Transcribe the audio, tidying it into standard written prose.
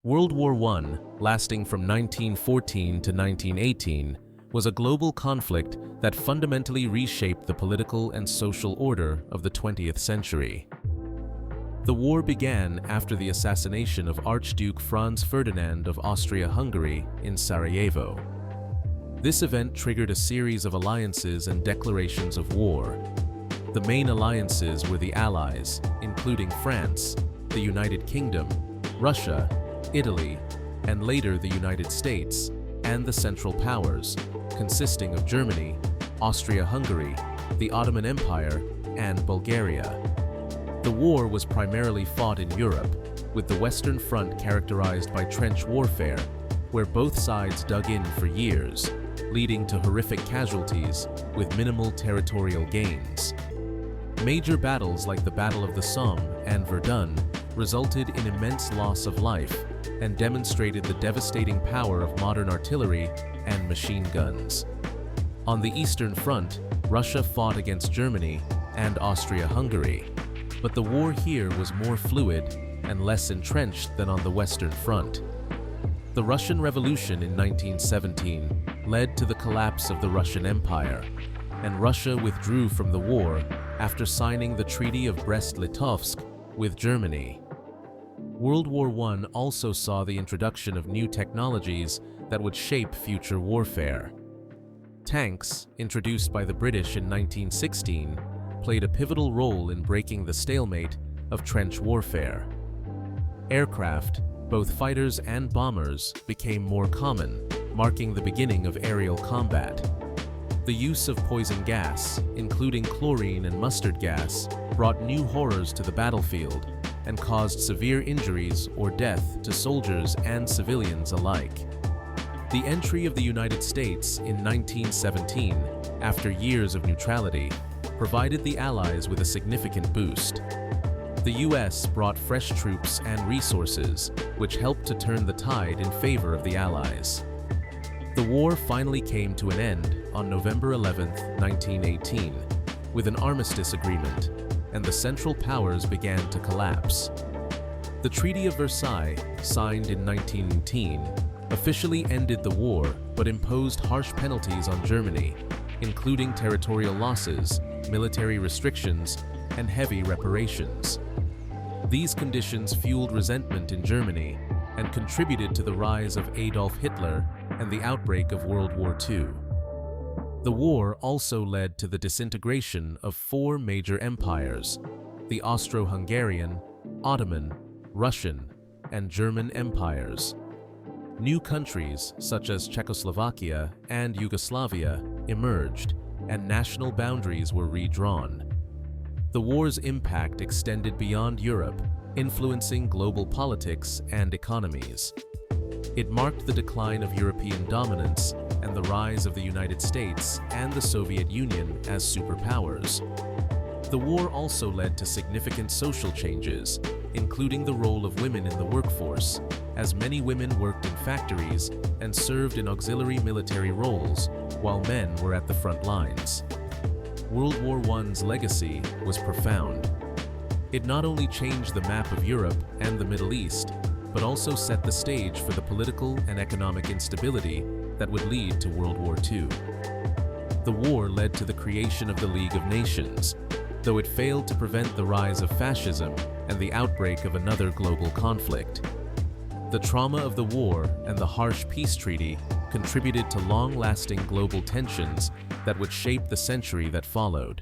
World War I, lasting from 1914 to 1918, was a global conflict that fundamentally reshaped the political and social order of the 20th century. The war began after the assassination of Archduke Franz Ferdinand of Austria-Hungary in Sarajevo. This event triggered a series of alliances and declarations of war. The main alliances were the Allies, including France, the United Kingdom, Russia, Italy, and later the United States, and the Central Powers, consisting of Germany, Austria-Hungary, the Ottoman Empire, and Bulgaria. The war was primarily fought in Europe, with the Western Front characterized by trench warfare, where both sides dug in for years, leading to horrific casualties with minimal territorial gains. Major battles like the Battle of the Somme and Verdun resulted in immense loss of life and demonstrated the devastating power of modern artillery and machine guns. On the Eastern Front, Russia fought against Germany and Austria-Hungary, but the war here was more fluid and less entrenched than on the Western Front. The Russian Revolution in 1917 led to the collapse of the Russian Empire, and Russia withdrew from the war after signing the Treaty of Brest-Litovsk with Germany. World War I also saw the introduction of new technologies that would shape future warfare. Tanks, introduced by the British in 1916, played a pivotal role in breaking the stalemate of trench warfare. Aircraft, both fighters and bombers, became more common, marking the beginning of aerial combat. The use of poison gas, including chlorine and mustard gas, brought new horrors to the battlefield and caused severe injuries or death to soldiers and civilians alike. The entry of the United States in 1917, after years of neutrality, provided the Allies with a significant boost. The US brought fresh troops and resources, which helped to turn the tide in favor of the Allies. The war finally came to an end on November 11, 1918, with an armistice agreement, and the Central Powers began to collapse. The Treaty of Versailles, signed in 1918, officially ended the war but imposed harsh penalties on Germany, including territorial losses, military restrictions, and heavy reparations. These conditions fueled resentment in Germany and contributed to the rise of Adolf Hitler and the outbreak of World War II. The war also led to the disintegration of four major empires: the Austro-Hungarian, Ottoman, Russian, and German empires. New countries, such as Czechoslovakia and Yugoslavia, emerged, and national boundaries were redrawn. The war's impact extended beyond Europe, influencing global politics and economies. It marked the decline of European dominance and the rise of the United States and the Soviet Union as superpowers. The war also led to significant social changes, including the role of women in the workforce, as many women worked in factories and served in auxiliary military roles, while men were at the front lines. World War I's legacy was profound. It not only changed the map of Europe and the Middle East, but also set the stage for the political and economic instability that would lead to World War II. The war led to the creation of the League of Nations, though it failed to prevent the rise of fascism and the outbreak of another global conflict. The trauma of the war and the harsh peace treaty contributed to long-lasting global tensions that would shape the century that followed.